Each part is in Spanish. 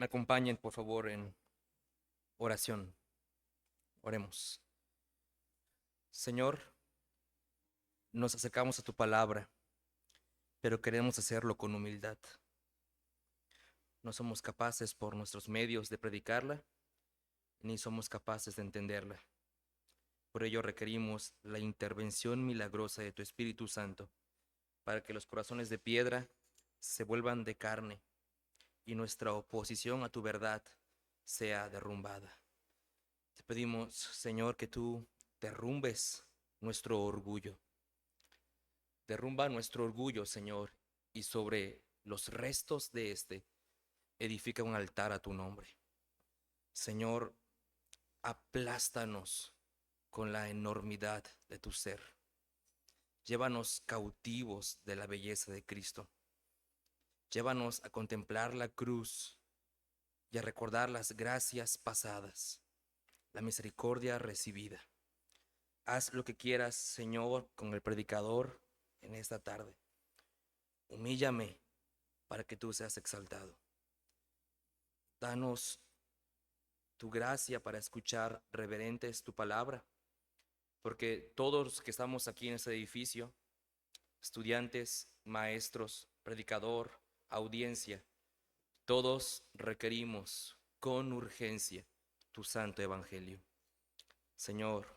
Me acompañen, por favor, en oración. Oremos. Señor, nos acercamos a tu palabra, pero queremos hacerlo con humildad. No somos capaces por nuestros medios de predicarla, ni somos capaces de entenderla. Por ello requerimos la intervención milagrosa de tu Espíritu Santo, para que los corazones de piedra se vuelvan de carne y nuestra oposición a tu verdad sea derrumbada. Te pedimos, Señor, que tú derrumbes nuestro orgullo. Derrumba nuestro orgullo, Señor, y sobre los restos de este edifica un altar a tu nombre. Señor, aplástanos con la enormidad de tu ser. Llévanos cautivos de la belleza de Cristo. Llévanos a contemplar la cruz y a recordar las gracias pasadas, la misericordia recibida. Haz lo que quieras, Señor, con el predicador en esta tarde. Humíllame para que tú seas exaltado. Danos tu gracia para escuchar reverentes tu palabra, porque todos los que estamos aquí en este edificio, estudiantes, maestros, predicador, audiencia, todos requerimos con urgencia tu santo evangelio. Señor,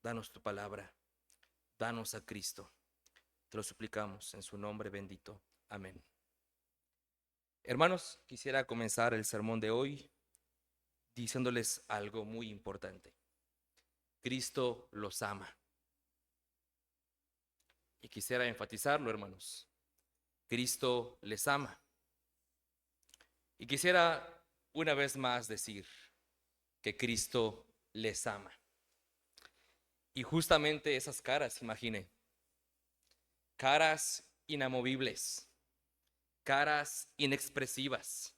danos tu palabra, danos a Cristo. Te lo suplicamos en su nombre bendito. Amén. Hermanos, quisiera comenzar el sermón de hoy diciéndoles algo muy importante. Cristo los ama. Y quisiera enfatizarlo, hermanos. Cristo les ama. Y quisiera una vez más decir que Cristo les ama. Y justamente esas caras, imagine, caras inamovibles, caras inexpresivas,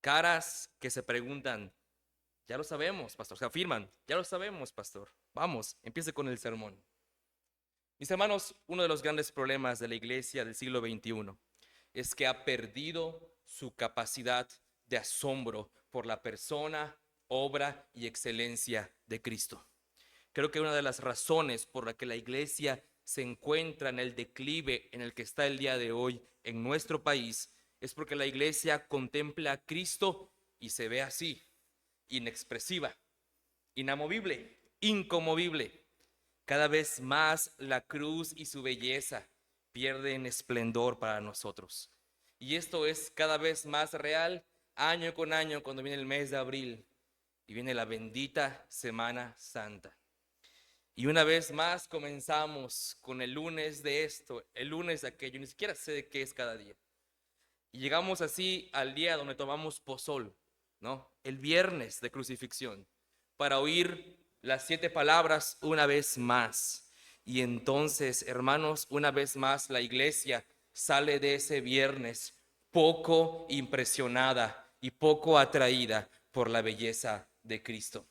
caras que se preguntan, ya lo sabemos, pastor, se afirman, ya lo sabemos, pastor. Vamos, empiece con el sermón. Mis hermanos, uno de los grandes problemas de la iglesia del siglo XXI es que ha perdido su capacidad de asombro por la persona, obra y excelencia de Cristo. Creo que una de las razones por la que la iglesia se encuentra en el declive en el que está el día de hoy en nuestro país es porque la iglesia contempla a Cristo y se ve así, inexpresiva, inamovible, inconmovible. Cada vez más la cruz y su belleza pierden esplendor para nosotros. Y esto es cada vez más real año con año cuando viene el mes de abril y viene la bendita Semana Santa. Y una vez más comenzamos con el lunes de esto, el lunes de aquello, ni siquiera sé de qué es cada día. Y llegamos así al día donde tomamos pozol, ¿no? El viernes de crucifixión, para oír las 7 palabras una vez más. Y entonces, hermanos, una vez más la iglesia sale de ese viernes poco impresionada y poco atraída por la belleza de Cristo.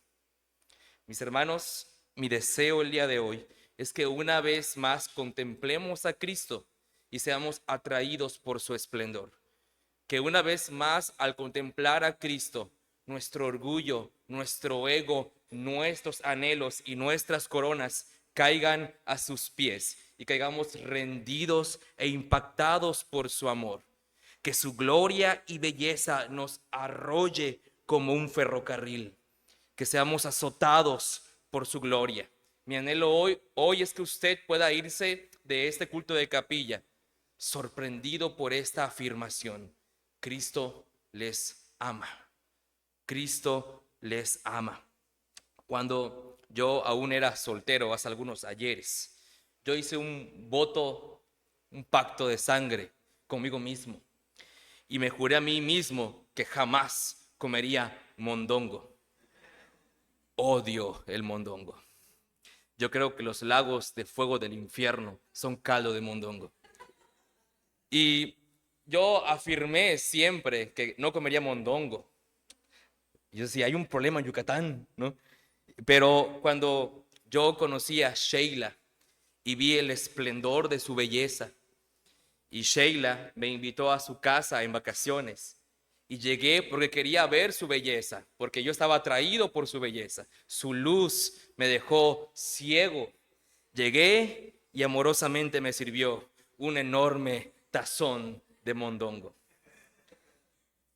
Mis hermanos, mi deseo el día de hoy es que una vez más contemplemos a Cristo y seamos atraídos por su esplendor. Que una vez más al contemplar a Cristo, nuestro orgullo, nuestro ego, nuestros anhelos y nuestras coronas caigan a sus pies y caigamos rendidos e impactados por su amor. Que su gloria y belleza nos arrolle como un ferrocarril. Que seamos azotados por su gloria. Mi anhelo hoy es que usted pueda irse de este culto de capilla sorprendido por esta afirmación. Cristo les ama. Cristo les ama. Cuando yo aún era soltero, hace algunos ayeres, yo hice un voto, un pacto de sangre conmigo mismo. Y me juré a mí mismo que jamás comería mondongo. Odio el mondongo. Yo creo que los lagos de fuego del infierno son caldo de mondongo. Y yo afirmé siempre que no comería mondongo. Y yo decía, hay un problema en Yucatán, ¿no? Pero cuando yo conocí a Sheila y vi el esplendor de su belleza, y Sheila me invitó a su casa en vacaciones, Y llegué porque quería ver su belleza, porque yo estaba atraído por su belleza. Su luz me dejó ciego. Llegué y amorosamente me sirvió un enorme tazón de mondongo.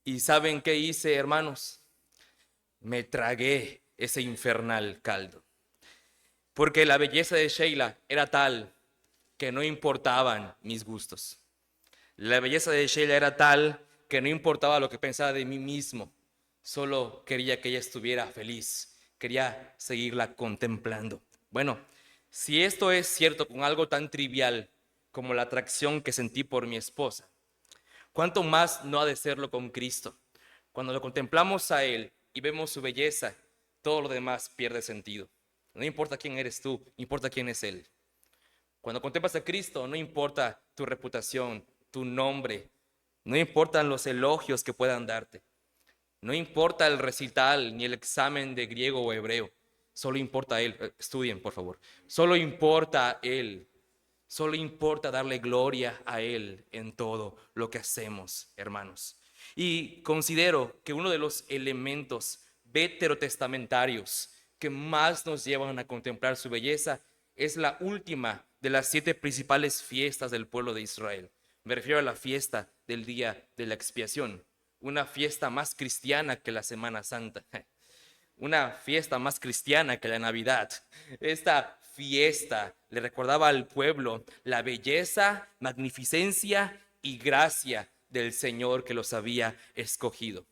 ¿Y saben qué hice, hermanos? Me tragué ese infernal caldo. Porque la belleza de Sheila era tal que no importaban mis gustos. La belleza de Sheila era tal que no importaba lo que pensaba de mí mismo. Solo quería que ella estuviera feliz. Quería seguirla contemplando. Bueno, si esto es cierto con algo tan trivial como la atracción que sentí por mi esposa, ¿cuánto más no ha de serlo con Cristo? Cuando lo contemplamos a Él y vemos su belleza, todo lo demás pierde sentido. No importa quién eres tú, importa quién es Él. Cuando contemplas a Cristo, no importa tu reputación, tu nombre, no importan los elogios que puedan darte, no importa el recital ni el examen de griego o hebreo, solo importa Él. Estudien, por favor. Solo importa Él. Solo importa darle gloria a Él en todo lo que hacemos, hermanos. Y considero que uno de los elementos veterotestamentarios que más nos llevan a contemplar su belleza es la última de las 7 principales fiestas del pueblo de Israel. Me refiero a la fiesta del día de la expiación, una fiesta más cristiana que la Semana Santa. Una fiesta más cristiana que la Navidad. Esta fiesta le recordaba al pueblo la belleza, magnificencia y gracia del Señor que los había escogido.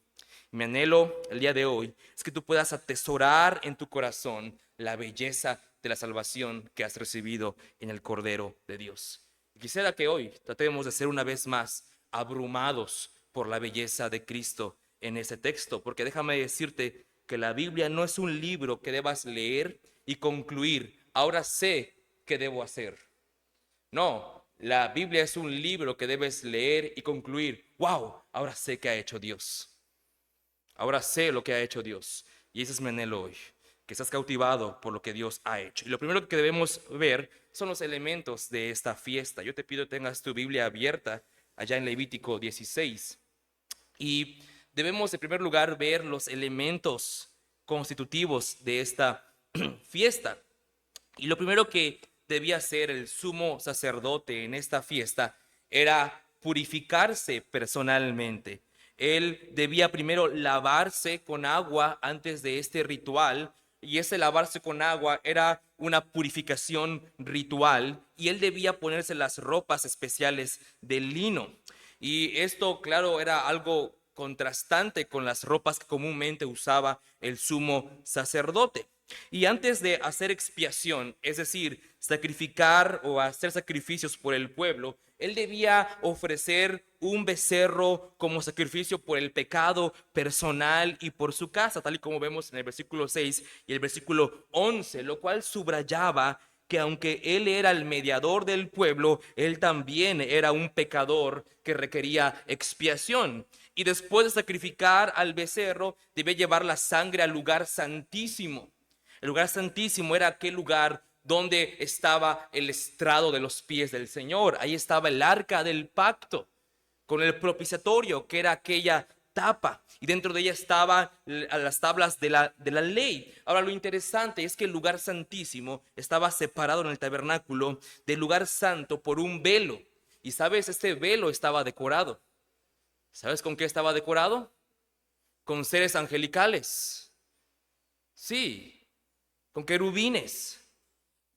Mi anhelo el día de hoy es que tú puedas atesorar en tu corazón la belleza de la salvación que has recibido en el Cordero de Dios. Quisiera que hoy tratemos de ser una vez más abrumados por la belleza de Cristo en este texto, porque déjame decirte que la Biblia no es un libro que debas leer y concluir, ahora sé qué debo hacer. No, la Biblia es un libro que debes leer y concluir, wow, ahora sé qué ha hecho Dios. Ahora sé lo que ha hecho Dios. Y ese es mi anhelo hoy, que estás cautivado por lo que Dios ha hecho. Y lo primero que debemos ver son los elementos de esta fiesta. Yo te pido que tengas tu Biblia abierta allá en Levítico 16. Y debemos en primer lugar ver los elementos constitutivos de esta fiesta. Y lo primero que debía hacer el sumo sacerdote en esta fiesta era purificarse personalmente. Él debía primero lavarse con agua antes de este ritual, y ese lavarse con agua era una purificación ritual, y él debía ponerse las ropas especiales de lino. Y esto, claro, era algo contrastante con las ropas que comúnmente usaba el sumo sacerdote. Y antes de hacer expiación, es decir, sacrificar o hacer sacrificios por el pueblo, él debía ofrecer un becerro como sacrificio por el pecado personal y por su casa, tal y como vemos en el versículo 6 y el versículo 11, lo cual subrayaba que aunque él era el mediador del pueblo, él también era un pecador que requería expiación. Y después de sacrificar al becerro, debía llevar la sangre al lugar santísimo. El lugar santísimo era aquel lugar donde estaba el estrado de los pies del Señor. Ahí estaba el arca del pacto con el propiciatorio, que era aquella tapa, y dentro de ella estaban las tablas de la ley. Ahora, lo interesante es que el lugar santísimo estaba separado en el tabernáculo del lugar santo por un velo. Y sabes, este velo estaba decorado. ¿Sabes con qué estaba decorado? Con seres angelicales. Sí, con querubines.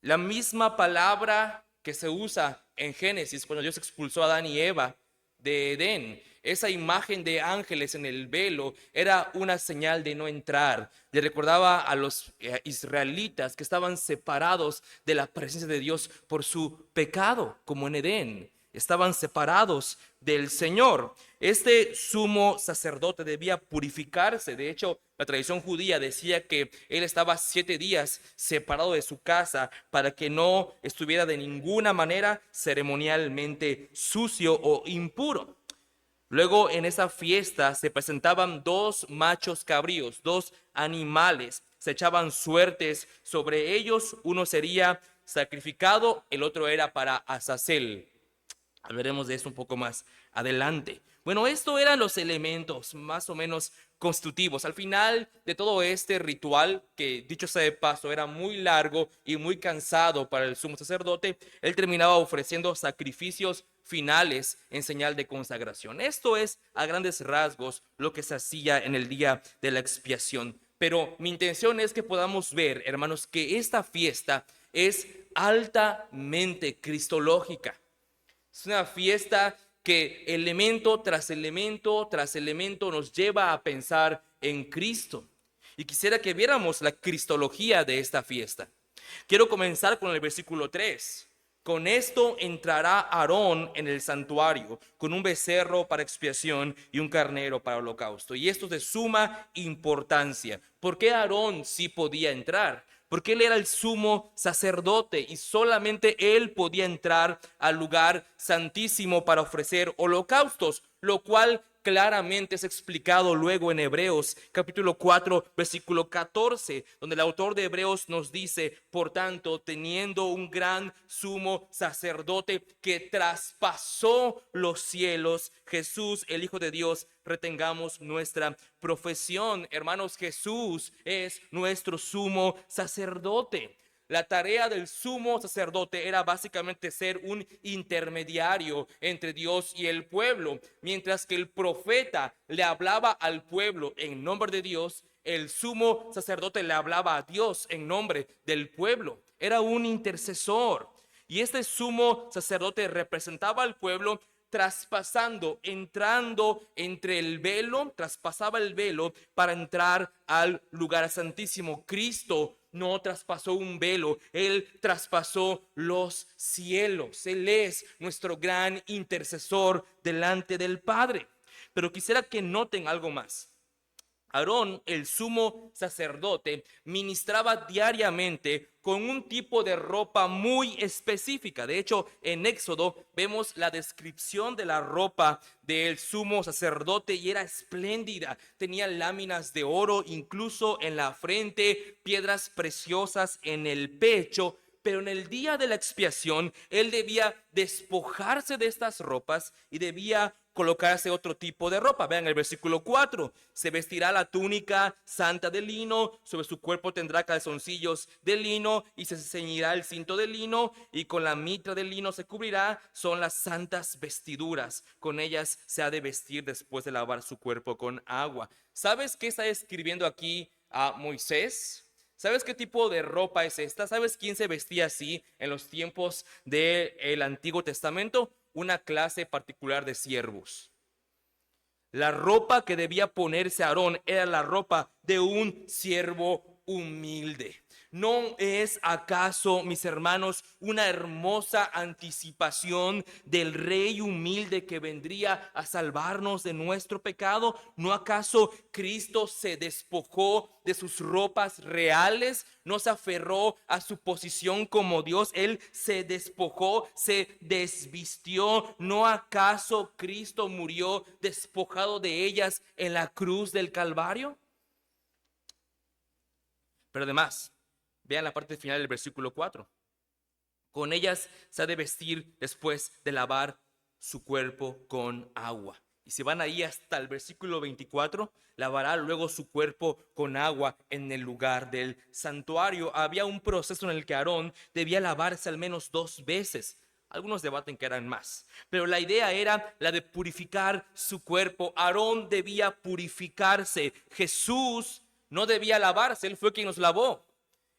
La misma palabra que se usa en Génesis cuando Dios expulsó a Adán y Eva de Edén. Esa imagen de ángeles en el velo era una señal de no entrar. Le recordaba a los israelitas que estaban separados de la presencia de Dios por su pecado, como en Edén. Estaban separados del Señor. Este sumo sacerdote debía purificarse. De hecho, la tradición judía decía que él estaba 7 días separado de su casa para que no estuviera de ninguna manera ceremonialmente sucio o impuro. Luego en esa fiesta se presentaban 2 machos cabríos, 2 animales. Se echaban suertes sobre ellos. Uno sería sacrificado, el otro era para Azazel. Hablaremos de eso un poco más adelante. Bueno, esto eran los elementos más o menos constitutivos. Al final de todo este ritual, que dicho sea de paso, era muy largo y muy cansado para el sumo sacerdote, él terminaba ofreciendo sacrificios finales en señal de consagración. Esto es a grandes rasgos lo que se hacía en el día de la expiación. Pero mi intención es que podamos ver, hermanos, que esta fiesta es altamente cristológica. Es una fiesta que elemento tras elemento tras elemento nos lleva a pensar en Cristo. Y quisiera que viéramos la cristología de esta fiesta. Quiero comenzar con el versículo 3. Con esto entrará Aarón en el santuario, con un becerro para expiación y un carnero para holocausto. Y esto es de suma importancia. ¿Por qué Aarón sí podía entrar? Porque él era el sumo sacerdote y solamente él podía entrar al lugar santísimo para ofrecer holocaustos, lo cual claramente es explicado luego en Hebreos capítulo 4 versículo 14, donde el autor de Hebreos nos dice: por tanto, teniendo un gran sumo sacerdote que traspasó los cielos, Jesús, el Hijo de Dios, retengamos nuestra profesión. Hermanos, Jesús es nuestro sumo sacerdote. La tarea del sumo sacerdote era básicamente ser un intermediario entre Dios y el pueblo. Mientras que el profeta le hablaba al pueblo en nombre de Dios, el sumo sacerdote le hablaba a Dios en nombre del pueblo. Era un intercesor. Y este sumo sacerdote representaba al pueblo traspasando, entrando entre el velo, traspasaba el velo para entrar al lugar santísimo. Cristo no traspasó un velo, Él traspasó los cielos. Él es nuestro gran intercesor delante del Padre. Pero quisiera que noten algo más. Aarón, el sumo sacerdote, ministraba diariamente con un tipo de ropa muy específica. De hecho, en Éxodo vemos la descripción de la ropa del sumo sacerdote y era espléndida. Tenía láminas de oro incluso en la frente, piedras preciosas en el pecho. Pero en el día de la expiación, él debía despojarse de estas ropas y debía colocarse otro tipo de ropa. Vean el versículo 4. Se vestirá la túnica santa de lino, sobre su cuerpo tendrá calzoncillos de lino y se ceñirá el cinto de lino y con la mitra de lino se cubrirá. Son las santas vestiduras. Con ellas se ha de vestir después de lavar su cuerpo con agua. ¿Sabes qué está escribiendo aquí a Moisés? ¿Sabes qué tipo de ropa es esta? ¿Sabes quién se vestía así en los tiempos del Antiguo Testamento? Una clase particular de siervos. La ropa que debía ponerse Aarón era la ropa de un siervo humilde. ¿No es acaso, mis hermanos, una hermosa anticipación del Rey humilde que vendría a salvarnos de nuestro pecado? ¿No acaso Cristo se despojó de sus ropas reales? ¿No se aferró a su posición como Dios? Él se despojó, se desvistió. ¿No acaso Cristo murió despojado de ellas en la cruz del Calvario? Pero además, vean la parte final del versículo 4. Con ellas se ha de vestir después de lavar su cuerpo con agua. Y si van ahí hasta el versículo 24, lavará luego su cuerpo con agua en el lugar del santuario. Había un proceso en el que Aarón debía lavarse al menos 2 veces. Algunos debaten que eran más, pero la idea era la de purificar su cuerpo. Aarón debía purificarse. Jesús no debía lavarse, Él fue quien nos lavó.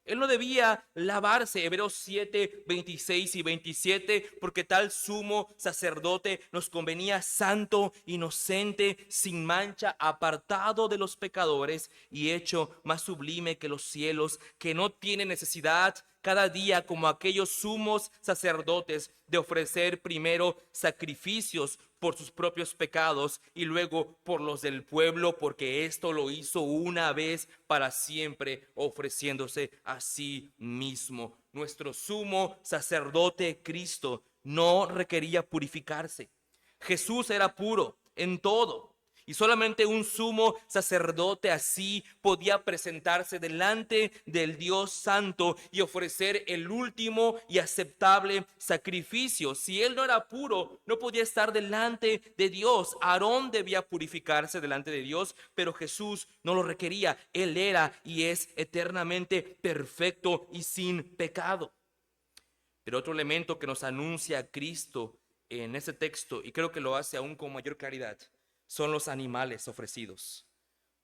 Él no debía lavarse. Hebreos 7, 26 y 27, porque tal sumo sacerdote nos convenía santo, inocente, sin mancha, apartado de los pecadores y hecho más sublime que los cielos, que no tiene necesidad cada día, como aquellos sumos sacerdotes, de ofrecer primero sacrificios por sus propios pecados y luego por los del pueblo, porque esto lo hizo una vez para siempre, ofreciéndose a sí mismo. Nuestro sumo sacerdote Cristo no requería purificarse. Jesús era puro en todo. Y solamente un sumo sacerdote así podía presentarse delante del Dios Santo y ofrecer el último y aceptable sacrificio. Si él no era puro, no podía estar delante de Dios. Aarón debía purificarse delante de Dios, pero Jesús no lo requería. Él era y es eternamente perfecto y sin pecado. Pero otro elemento que nos anuncia a Cristo en este texto, y creo que lo hace aún con mayor claridad, son los animales ofrecidos.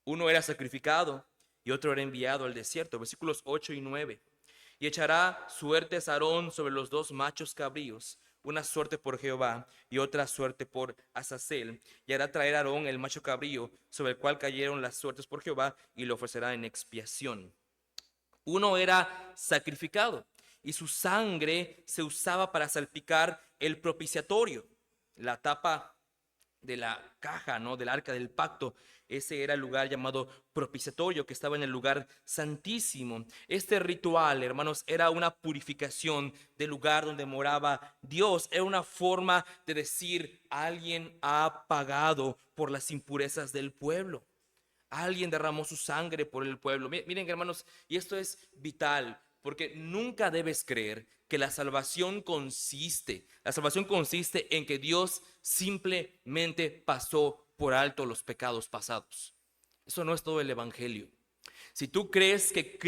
Uno era sacrificado y otro era enviado al desierto. Versículos 8 y 9. Y echará suertes Aarón sobre los dos machos cabríos, una suerte por Jehová y otra suerte por Azazel. Y hará traer a Aarón el macho cabrío, sobre el cual cayeron las suertes por Jehová, y lo ofrecerá en expiación. Uno era sacrificado y su sangre se usaba para salpicar el propiciatorio, la tapa de la caja, ¿no? Del arca del pacto. Ese era el lugar llamado propiciatorio, que estaba en el lugar santísimo. Este ritual, hermanos, era una purificación del lugar donde moraba Dios. Era una forma de decir: alguien ha pagado por las impurezas del pueblo. Alguien derramó su sangre por el pueblo. Miren, hermanos, y esto es vital, porque nunca debes creer que la salvación consiste en que Dios simplemente pasó por alto los pecados pasados. Eso no es todo el evangelio. Si tú crees que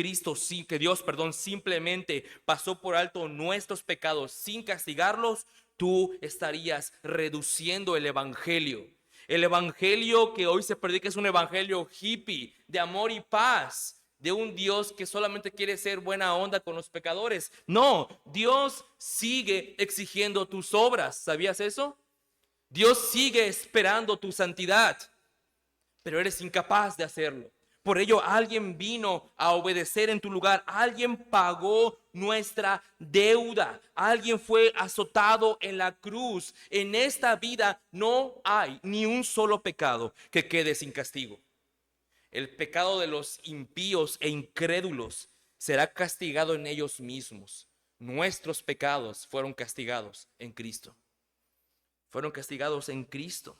Dios, simplemente pasó por alto nuestros pecados sin castigarlos, tú estarías reduciendo el evangelio. El evangelio que hoy se predica es un evangelio hippie, de amor y paz, de un Dios que solamente quiere ser buena onda con los pecadores. No, Dios sigue exigiendo tus obras. ¿Sabías eso? Dios sigue esperando tu santidad, pero eres incapaz de hacerlo. Por ello, alguien vino a obedecer en tu lugar. Alguien pagó nuestra deuda. Alguien fue azotado en la cruz. En esta vida no hay ni un solo pecado que quede sin castigo. El pecado de los impíos e incrédulos será castigado en ellos mismos. Nuestros pecados fueron castigados en Cristo. Fueron castigados en Cristo.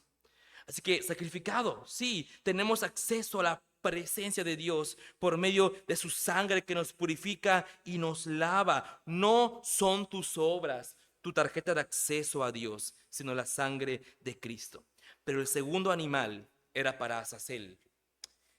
Así que sacrificado, sí, tenemos acceso a la presencia de Dios por medio de su sangre que nos purifica y nos lava. No son tus obras, tu tarjeta de acceso a Dios, sino la sangre de Cristo. Pero el segundo animal era para Azazel.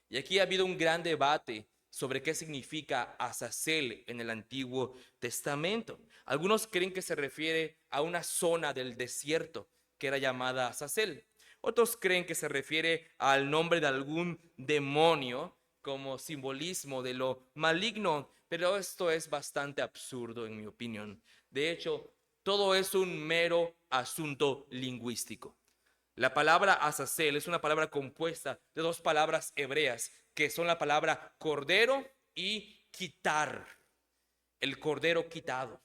Y aquí ha habido un gran debate sobre qué significa Azazel en el Antiguo Testamento. Algunos creen que se refiere a una zona del desierto que era llamada Azazel. Otros creen que se refiere al nombre de algún demonio como simbolismo de lo maligno, pero esto es bastante absurdo en mi opinión. De hecho, todo es un mero asunto lingüístico. La palabra Azazel es una palabra compuesta de dos palabras hebreas, que son la palabra cordero y quitar. El cordero quitado,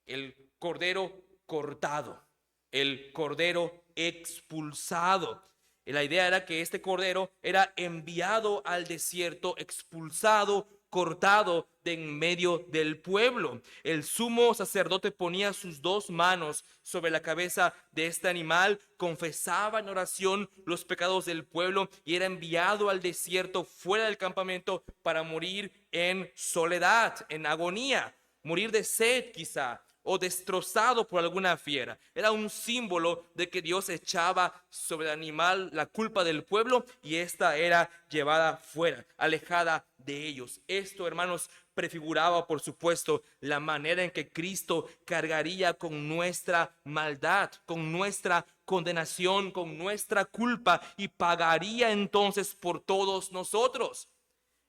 el cordero cortado, el cordero expulsado. Y la idea era que este cordero era enviado al desierto, expulsado, cortado de en medio del pueblo. El sumo sacerdote ponía sus dos manos sobre la cabeza de este animal, confesaba en oración los pecados del pueblo y era enviado al desierto fuera del campamento para morir en soledad, en agonía, morir de sed quizá, o destrozado por alguna fiera. Era un símbolo de que Dios echaba sobre el animal la culpa del pueblo y esta era llevada fuera, alejada de ellos. Esto, hermanos, prefiguraba, por supuesto, la manera en que Cristo cargaría con nuestra maldad, con nuestra condenación, con nuestra culpa y pagaría entonces por todos nosotros.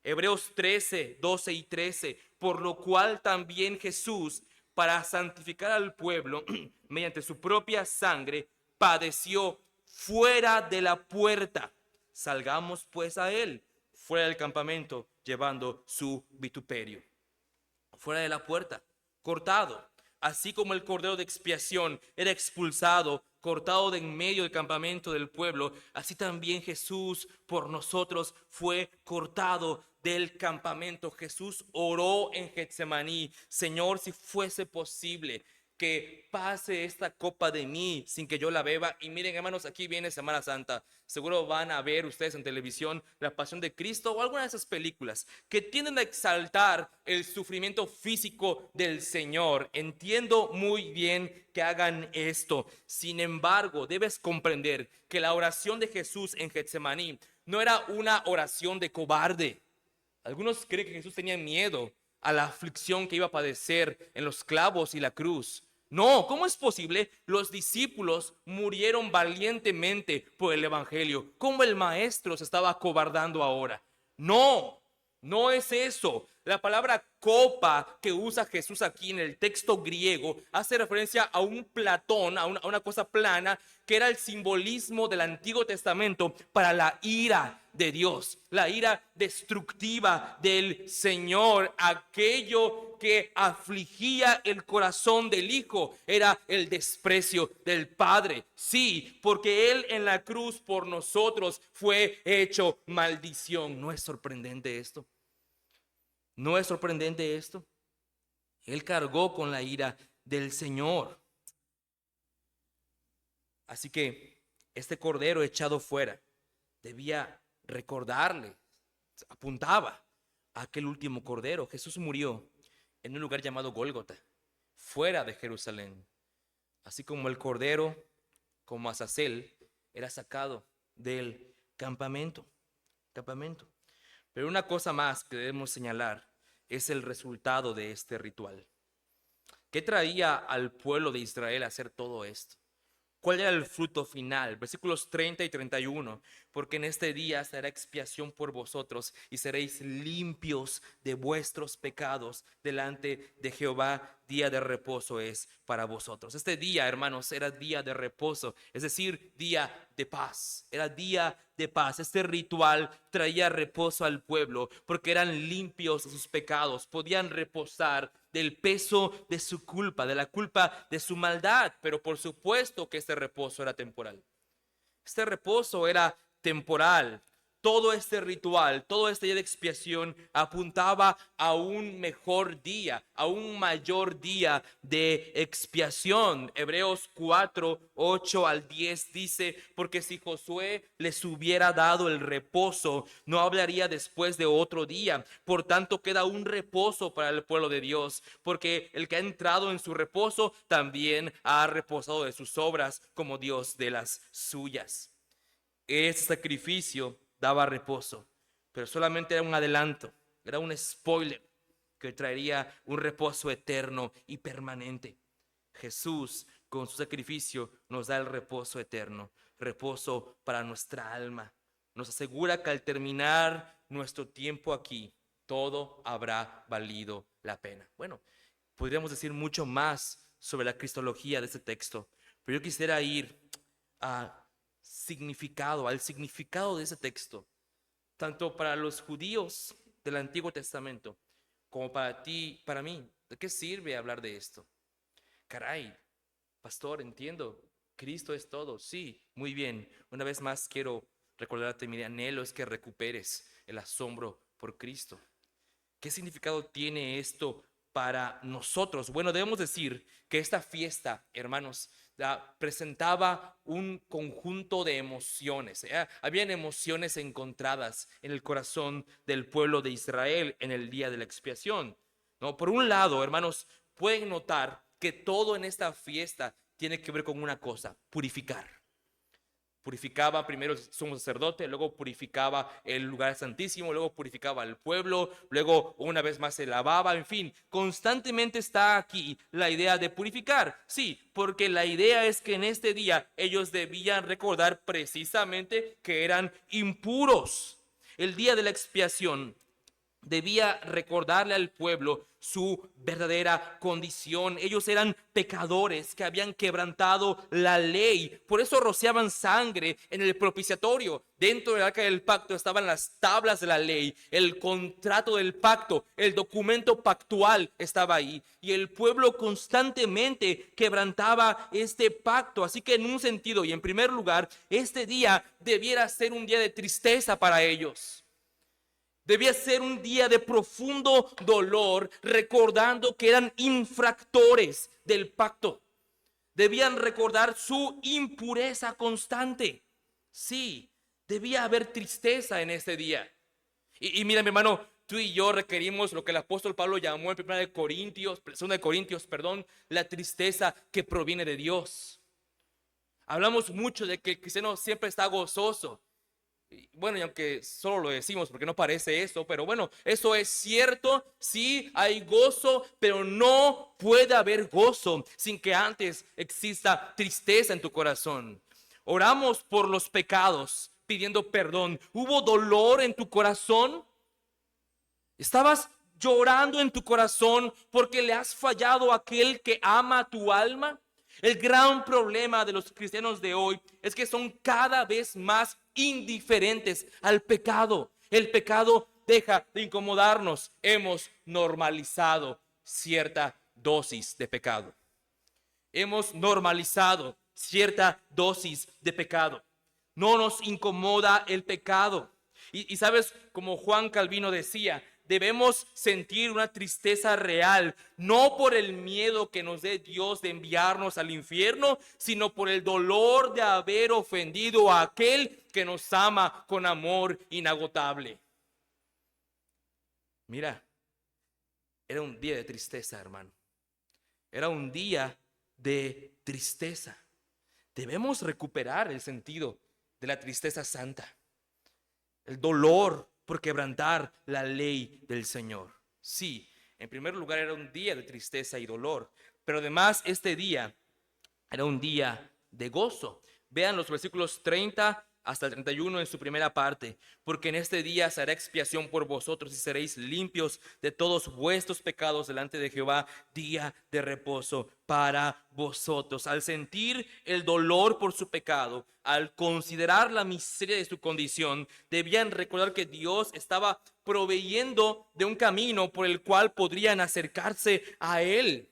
Hebreos 13, 12 y 13, por lo cual también Jesús, para santificar al pueblo mediante su propia sangre, padeció fuera de la puerta. Salgamos pues a él, fuera del campamento, llevando su vituperio. Fuera de la puerta, cortado, así como el cordero de expiación era expulsado, cortado de en medio del campamento del pueblo, así también Jesús por nosotros fue cortado del campamento. Jesús oró en Getsemaní: Señor, si fuese posible, que pase esta copa de mí sin que yo la beba. Y miren, hermanos, aquí viene Semana Santa. Seguro van a ver ustedes en televisión La Pasión de Cristo o alguna de esas películas que tienden a exaltar el sufrimiento físico del Señor. Entiendo muy bien que hagan esto. Sin embargo, debes comprender que la oración de Jesús en Getsemaní no era una oración de cobarde. Algunos creen que Jesús tenía miedo a la aflicción que iba a padecer en los clavos y la cruz. No, ¿cómo es posible? Los discípulos murieron valientemente por el evangelio. ¿Cómo el maestro se estaba acobardando ahora? No, no es eso. La palabra copa que usa Jesús aquí en el texto griego hace referencia a un platón, a una cosa plana, que era el simbolismo del Antiguo Testamento para la ira de Dios, la ira destructiva del Señor. Aquello que afligía el corazón del Hijo era el desprecio del Padre. Sí, porque Él en la cruz por nosotros fue hecho maldición. ¿No es sorprendente esto? ¿No es sorprendente esto? Él cargó con la ira del Señor. Así que este cordero echado fuera debía recordarle, apuntaba a aquel último cordero. Jesús murió en un lugar llamado Gólgota, fuera de Jerusalén. Así como el cordero, como Azazel, era sacado del campamento. Pero una cosa más que debemos señalar es el resultado de este ritual. ¿Qué traía al pueblo de Israel a hacer todo esto? ¿Cuál era el fruto final? Versículos 30 y 31. Porque en este día será expiación por vosotros y seréis limpios de vuestros pecados delante de Jehová. Día de reposo es para vosotros. Este día, hermanos, era día de reposo, es decir, día de paz. Era día de paz. Este ritual traía reposo al pueblo porque eran limpios de sus pecados. Podían reposar del peso de su culpa, de la culpa de su maldad. Pero por supuesto que este reposo era temporal. Este reposo era temporal. Todo este ritual, todo este día de expiación apuntaba a un mejor día, a un mayor día de expiación. Hebreos 4, 8 al 10 dice: porque si Josué les hubiera dado el reposo, no hablaría después de otro día. Por tanto, queda un reposo para el pueblo de Dios, porque el que ha entrado en su reposo también ha reposado de sus obras, como Dios de las suyas. Ese sacrificio daba reposo, pero solamente era un adelanto, era un spoiler que traería un reposo eterno y permanente. Jesús, con su sacrificio, nos da el reposo eterno, reposo para nuestra alma. Nos asegura que al terminar nuestro tiempo aquí, todo habrá valido la pena. Bueno, podríamos decir mucho más sobre la cristología de este texto, pero yo quisiera ir al significado de ese texto, tanto para los judíos del Antiguo Testamento como para ti, para mí. ¿De qué sirve hablar de esto? Caray, pastor, entiendo, Cristo es todo. Sí, muy bien. Una vez más quiero recordarte, mi anhelo es que recuperes el asombro por Cristo. ¿Qué significado tiene esto para nosotros? Bueno, debemos decir que esta fiesta, hermanos, presentaba un conjunto de emociones. Habían emociones encontradas en el corazón del pueblo de Israel en el día de la expiación, ¿no? Por un lado, hermanos, pueden notar que todo en esta fiesta tiene que ver con una cosa: purificar. Purificaba primero el sumo sacerdote, luego purificaba el lugar santísimo, luego purificaba al pueblo, luego una vez más se lavaba. En fin, constantemente está aquí la idea de purificar. Sí, porque la idea es que en este día ellos debían recordar precisamente que eran impuros. El día de la expiación debía recordarle al pueblo su verdadera condición. Ellos eran pecadores que habían quebrantado la ley. Por eso rociaban sangre en el propiciatorio. Dentro del arca del pacto estaban las tablas de la ley, el contrato del pacto, el documento pactual estaba ahí. Y el pueblo constantemente quebrantaba este pacto. Así que en un sentido y en primer lugar, este día debiera ser un día de tristeza para ellos. Debía ser un día de profundo dolor, recordando que eran infractores del pacto. Debían recordar su impureza constante. Sí, debía haber tristeza en este día. Y mira, mi hermano, tú y yo requerimos lo que el apóstol Pablo llamó en 2 Corintios, la tristeza que proviene de Dios. Hablamos mucho de que el cristiano siempre está gozoso. Bueno, y aunque solo lo decimos porque no parece eso, pero bueno, eso es cierto. Sí, hay gozo, pero no puede haber gozo sin que antes exista tristeza en tu corazón. Oramos por los pecados, pidiendo perdón. ¿Hubo dolor en tu corazón? ¿Estabas llorando en tu corazón porque le has fallado a aquel que ama tu alma? El gran problema de los cristianos de hoy es que son cada vez más indiferentes al pecado. El pecado deja de incomodarnos. Hemos normalizado cierta dosis de pecado. Hemos normalizado cierta dosis de pecado. No nos incomoda el pecado. Y sabes, como Juan Calvino decía, debemos sentir una tristeza real, no por el miedo que nos dé Dios de enviarnos al infierno, sino por el dolor de haber ofendido a aquel que nos ama con amor inagotable. Mira, era un día de tristeza, hermano. Era un día de tristeza. Debemos recuperar el sentido de la tristeza santa. El dolor por quebrantar la ley del Señor. Sí, en primer lugar era un día de tristeza y dolor, pero además este día era un día de gozo. Vean los versículos 30 hasta el 31 en su primera parte. Porque en este día se hará expiación por vosotros y seréis limpios de todos vuestros pecados delante de Jehová, día de reposo para vosotros. Al sentir el dolor por su pecado, al considerar la miseria de su condición, debían recordar que Dios estaba proveyendo de un camino por el cual podrían acercarse a Él.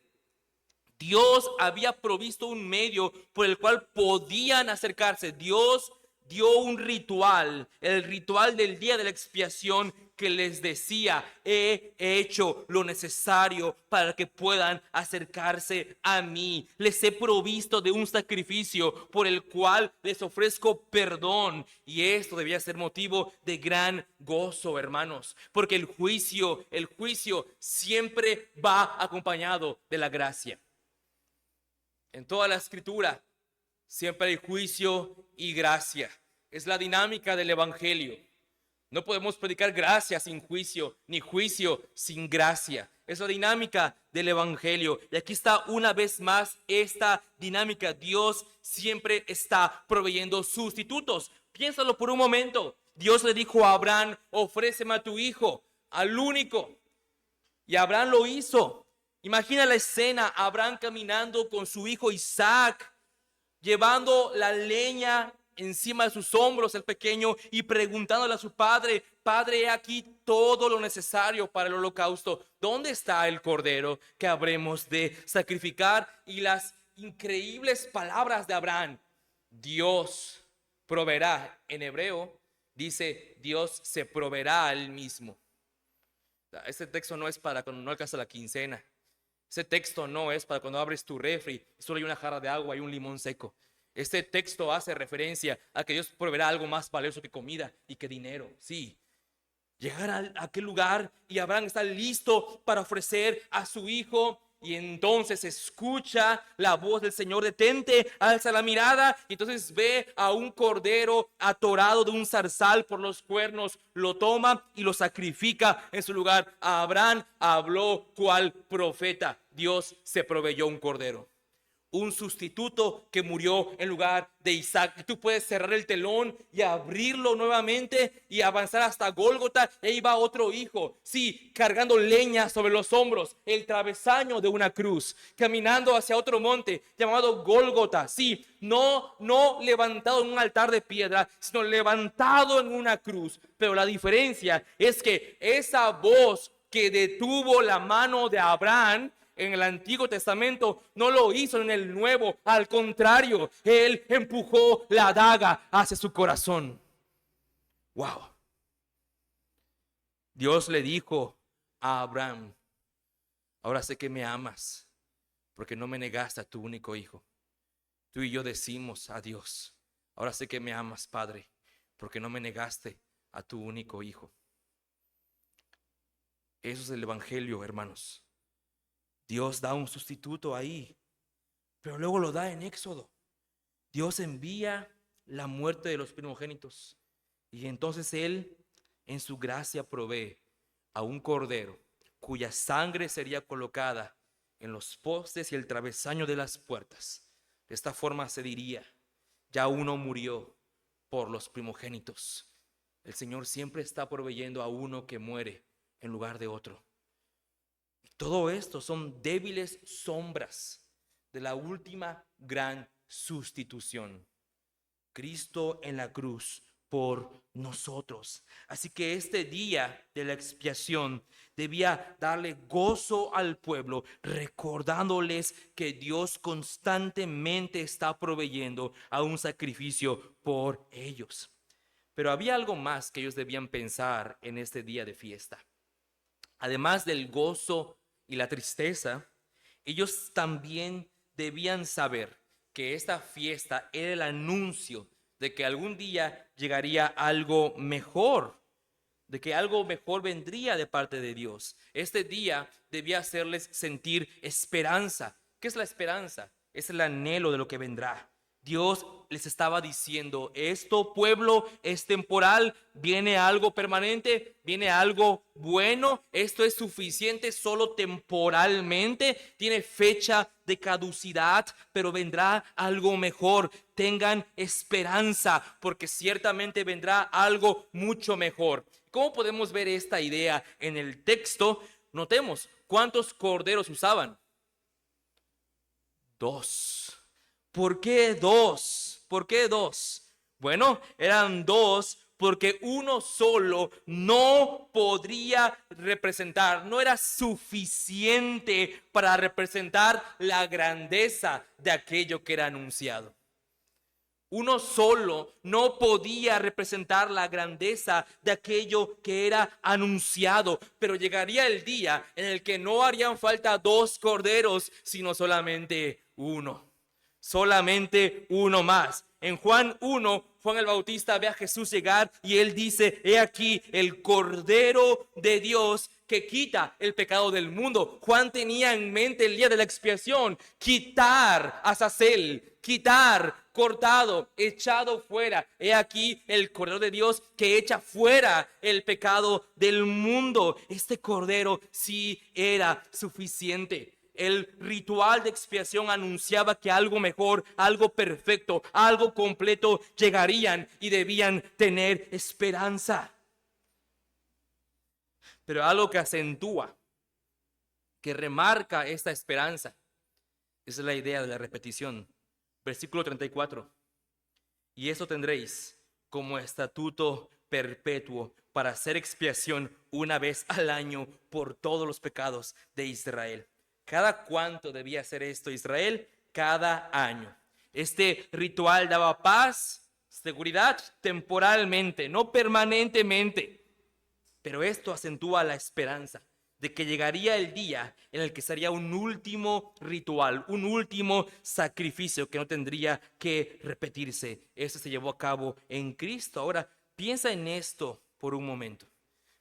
Dios había provisto un medio por el cual podían acercarse. Dios dio un ritual, el ritual del día de la expiación, que les decía: he hecho lo necesario para que puedan acercarse a mí. Les he provisto de un sacrificio por el cual les ofrezco perdón. Y esto debía ser motivo de gran gozo, hermanos, porque el juicio siempre va acompañado de la gracia. En toda la escritura siempre hay juicio y gracia. Es la dinámica del evangelio. No podemos predicar gracia sin juicio, ni juicio sin gracia. Es la dinámica del evangelio. Y aquí está una vez más esta dinámica. Dios siempre está proveyendo sustitutos. Piénsalo por un momento. Dios le dijo a Abraham: ofréceme a tu hijo, al único. Y Abraham lo hizo. Imagina la escena: Abraham caminando con su hijo Isaac, llevando la leña encima de sus hombros, el pequeño, y preguntándole a su padre: Padre, he aquí todo lo necesario para el holocausto. ¿Dónde está el cordero que habremos de sacrificar? Y las increíbles palabras de Abraham: Dios proveerá. En hebreo dice: Dios se proveerá a él mismo. Este texto no es para cuando no alcanza la quincena. Ese texto no es para cuando abres tu refri y solo hay una jarra de agua y un limón seco. Este texto hace referencia a que Dios proveerá algo más valioso que comida y que dinero. Sí, llegar a aquel lugar y Abraham está listo para ofrecer a su hijo. Y entonces escucha la voz del Señor: detente, alza la mirada. Y entonces ve a un cordero atorado de un zarzal por los cuernos, lo toma y lo sacrifica en su lugar. Abraham habló cual profeta. Dios se proveyó un cordero, un sustituto que murió en lugar de Isaac. Y tú puedes cerrar el telón y abrirlo nuevamente y avanzar hasta Gólgota. Y ahí va otro hijo, sí, cargando leña sobre los hombros, el travesaño de una cruz, caminando hacia otro monte llamado Gólgota. Sí, no levantado en un altar de piedra, sino levantado en una cruz. Pero la diferencia es que esa voz que detuvo la mano de Abraham en el Antiguo Testamento no lo hizo en el Nuevo. Al contrario, él empujó la daga hacia su corazón. Wow. Dios le dijo a Abraham: ahora sé que me amas porque no me negaste a tu único hijo. Tú y yo decimos a Dios: ahora sé que me amas, Padre, porque no me negaste a tu único hijo. Eso es el evangelio, hermanos. Dios da un sustituto ahí, pero luego lo da en Éxodo. Dios envía la muerte de los primogénitos y entonces Él en su gracia provee a un cordero cuya sangre sería colocada en los postes y el travesaño de las puertas. De esta forma se diría: ya uno murió por los primogénitos. El Señor siempre está proveyendo a uno que muere en lugar de otro. Todo esto son débiles sombras de la última gran sustitución: Cristo en la cruz por nosotros. Así que este día de la expiación debía darle gozo al pueblo, recordándoles que Dios constantemente está proveyendo a un sacrificio por ellos. Pero había algo más que ellos debían pensar en este día de fiesta. Además del gozo y la tristeza, ellos también debían saber que esta fiesta era el anuncio de que algún día llegaría algo mejor, de que algo mejor vendría de parte de Dios. Este día debía hacerles sentir esperanza. ¿Qué es la esperanza? Es el anhelo de lo que vendrá. Dios les estaba diciendo: esto, pueblo, es temporal, viene algo permanente, viene algo bueno, esto es suficiente solo temporalmente, tiene fecha de caducidad, pero vendrá algo mejor. Tengan esperanza, porque ciertamente vendrá algo mucho mejor. ¿Cómo podemos ver esta idea en el texto? Notemos, ¿cuántos corderos usaban? 2. ¿Por qué 2? ¿Por qué 2? Bueno, eran 2 porque uno solo no podría representar, no era suficiente para representar la grandeza de aquello que era anunciado. Uno solo no podía representar la grandeza de aquello que era anunciado, pero llegaría el día en el que no harían falta 2 corderos, sino solamente uno. Solamente uno más. En Juan 1, Juan el Bautista ve a Jesús llegar y él dice: he aquí el Cordero de Dios que quita el pecado del mundo. Juan tenía en mente el día de la expiación: quitar Azazel, quitar, cortado, echado fuera. He aquí el Cordero de Dios que echa fuera el pecado del mundo. Este Cordero sí era suficiente. El ritual de expiación anunciaba que algo mejor, algo perfecto, algo completo llegarían y debían tener esperanza. Pero algo que acentúa, que remarca esta esperanza, es la idea de la repetición. Versículo 34. Y esto tendréis como estatuto perpetuo para hacer expiación una vez al año por todos los pecados de Israel. ¿Cada cuánto debía hacer esto Israel? Cada año. Este ritual daba paz, seguridad temporalmente, no permanentemente. Pero esto acentúa la esperanza de que llegaría el día en el que sería un último ritual, un último sacrificio que no tendría que repetirse. Eso se llevó a cabo en Cristo. Ahora, piensa en esto por un momento.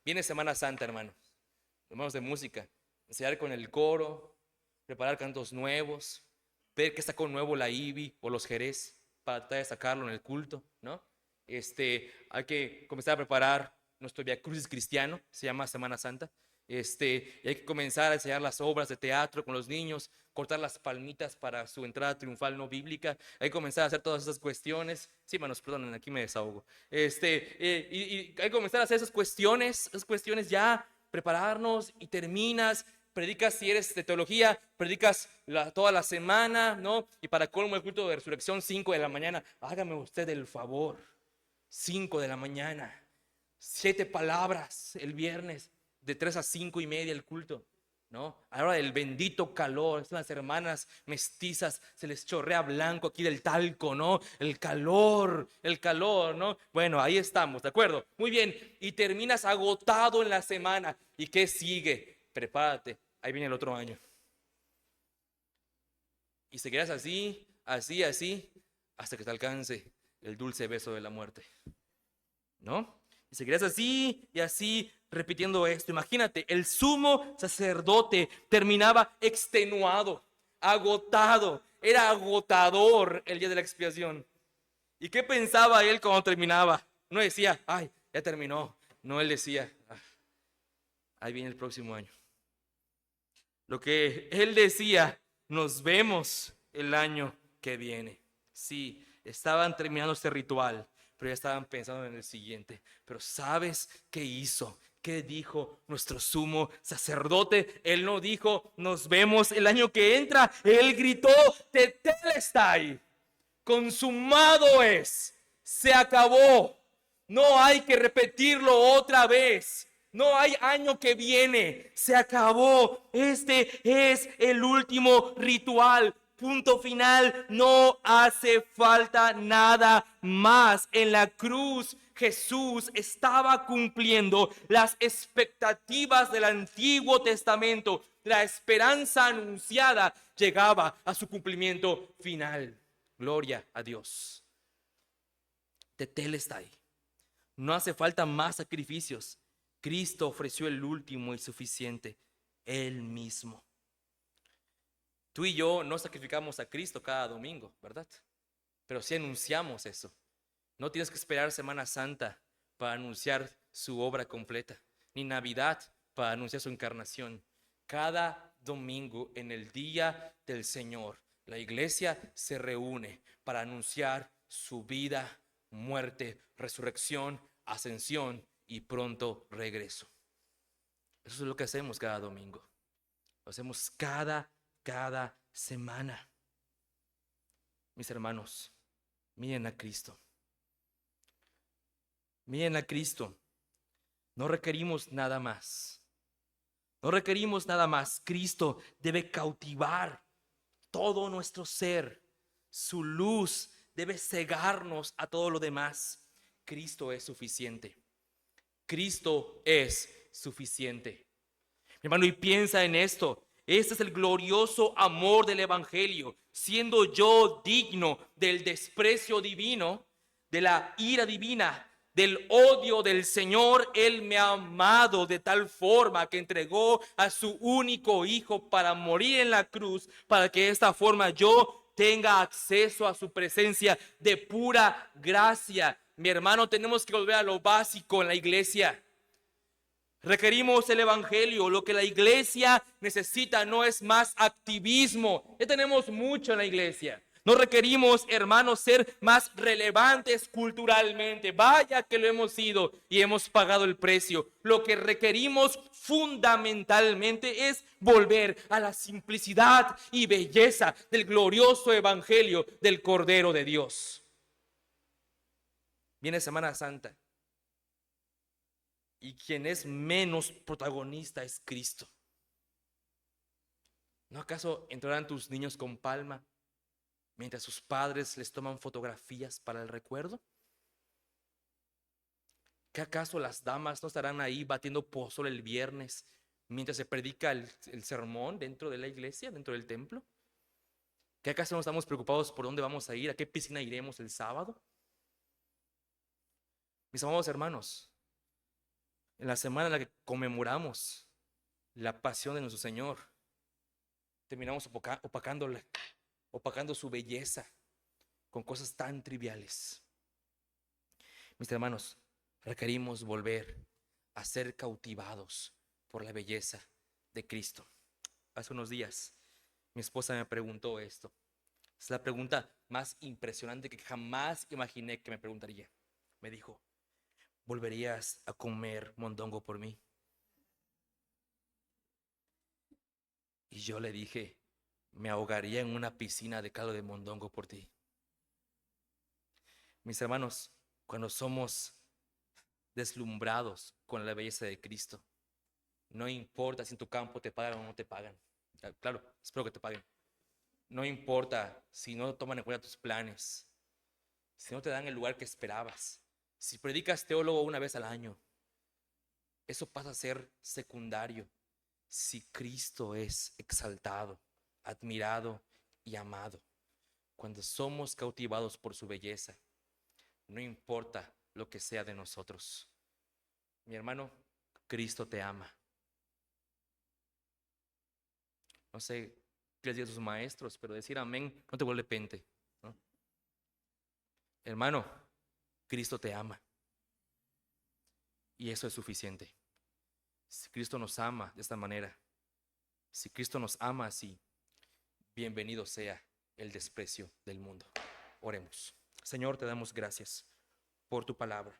Viene Semana Santa, hermanos de música, ensayar con el coro, preparar cantos nuevos, ver que sacó nuevo la IBI o los Jerez para tratar de sacarlo en el culto, ¿no? Hay que comenzar a preparar nuestro Via Crucis cristiano, se llama Semana Santa. Y hay que comenzar a enseñar las obras de teatro con los niños, cortar las palmitas para su entrada triunfal no bíblica. Hay que comenzar a hacer todas esas cuestiones. Sí, hermanos, perdonen, aquí me desahogo. Y hay que comenzar a hacer esas cuestiones ya, prepararnos y terminas. Predicas, si eres de teología, predicas toda la semana, ¿no? Y para colmo el culto de resurrección, 5 de la mañana. Hágame usted el favor, 5 de la mañana, 7 palabras el viernes, de 3 a 5 y media el culto. ¿no? A la hora del bendito calor, las hermanas mestizas se les chorrea blanco aquí del talco, ¿no? El calor, ¿no? Bueno, ahí estamos, ¿de acuerdo? Muy bien, y terminas agotado en la semana. ¿Y qué sigue? Prepárate, ahí viene el otro año. Y seguirás así, así, así, hasta que te alcance el dulce beso de la muerte, ¿no? Y seguirás así y así repitiendo esto. Imagínate, el sumo sacerdote terminaba extenuado, agotado, era agotador el día de la expiación. ¿Y qué pensaba él cuando terminaba? No decía, ay, ya terminó. No, él decía, "Ah, ahí viene el próximo año". Lo que él decía, nos vemos el año que viene. Sí, estaban terminando este ritual, pero ya estaban pensando en el siguiente. Pero ¿sabes qué hizo? ¿Qué dijo nuestro sumo sacerdote? Él no dijo, nos vemos el año que entra. Él gritó, tetelestai, consumado es, se acabó. No hay que repetirlo otra vez. No hay año que viene. Se acabó. Este es el último ritual. Punto final. No hace falta nada más. En la cruz Jesús estaba cumpliendo las expectativas del Antiguo Testamento. La esperanza anunciada llegaba a su cumplimiento final. Gloria a Dios. Tetelestai. No hace falta más sacrificios. Cristo ofreció el último y suficiente, Él mismo. Tú y yo no sacrificamos a Cristo cada domingo, ¿verdad? Pero sí anunciamos eso. No tienes que esperar Semana Santa para anunciar su obra completa, ni Navidad para anunciar su encarnación. Cada domingo en el día del Señor, la iglesia se reúne para anunciar su vida, muerte, resurrección, ascensión y pronto regreso. Eso es lo que hacemos cada domingo. Lo hacemos cada semana. Mis hermanos, miren a Cristo. Miren a Cristo. No requerimos nada más. No requerimos nada más. Cristo debe cautivar todo nuestro ser. Su luz debe cegarnos a todo lo demás. Cristo es suficiente. Cristo es suficiente. Mi hermano, y piensa en esto. Este es el glorioso amor del Evangelio. Siendo yo digno del desprecio divino, de la ira divina, del odio del Señor, Él me ha amado de tal forma que entregó a su único Hijo para morir en la cruz, para que de esta forma yo tenga acceso a su presencia de pura gracia. Mi hermano, tenemos que volver a lo básico en la iglesia. Requerimos el Evangelio. Lo que la iglesia necesita no es más activismo. Ya tenemos mucho en la iglesia. No requerimos, hermanos, ser más relevantes culturalmente. Vaya que lo hemos sido y hemos pagado el precio. Lo que requerimos fundamentalmente es volver a la simplicidad y belleza del glorioso Evangelio del Cordero de Dios. Viene Semana Santa. Y quien es menos protagonista es Cristo. ¿No acaso entrarán tus niños con palma mientras sus padres les toman fotografías para el recuerdo? ¿Qué acaso las damas no estarán ahí batiendo pozole el viernes mientras se predica el sermón dentro de la iglesia, dentro del templo? ¿Qué acaso no estamos preocupados por dónde vamos a ir? ¿A qué piscina iremos el sábado? Mis amados hermanos, en la semana en la que conmemoramos la pasión de nuestro Señor, terminamos opacando su belleza con cosas tan triviales. Mis hermanos, requerimos volver a ser cautivados por la belleza de Cristo. Hace unos días mi esposa me preguntó esto. Es la pregunta más impresionante que jamás imaginé que me preguntaría. Me dijo, ¿volverías a comer mondongo por mí? Y yo le dije, me ahogaría en una piscina de caldo de mondongo por ti. Mis hermanos, cuando somos deslumbrados con la belleza de Cristo, No importa si en tu campo te pagan o no te pagan. Claro, espero que te paguen. No importa si no toman en cuenta tus planes, si no te dan el lugar que esperabas, si predicas teólogo una vez al año, eso pasa a ser secundario. Si Cristo es exaltado, admirado y amado, cuando somos cautivados por su belleza, no importa lo que sea de nosotros. Mi hermano, Cristo te ama. No sé qué les diga a sus maestros, pero decir amén no te vuelve pente, ¿no? Hermano, Cristo te ama y eso es suficiente. Si Cristo nos ama de esta manera, si Cristo nos ama así, bienvenido sea el desprecio del mundo. Oremos. Señor, te damos gracias por tu palabra,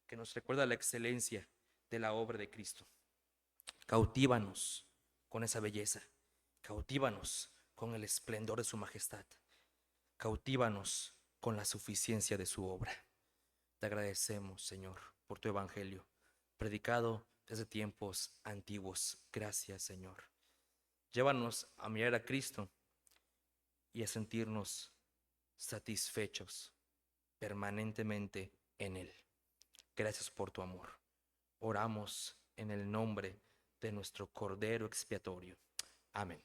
que nos recuerda la excelencia de la obra de Cristo. Cautívanos con esa belleza, cautívanos con el esplendor de su majestad, cautívanos con la suficiencia de su obra. Te agradecemos, Señor, por tu evangelio, predicado desde tiempos antiguos. Gracias, Señor. Llévanos a mirar a Cristo y a sentirnos satisfechos permanentemente en Él. Gracias por tu amor. Oramos en el nombre de nuestro Cordero expiatorio. Amén.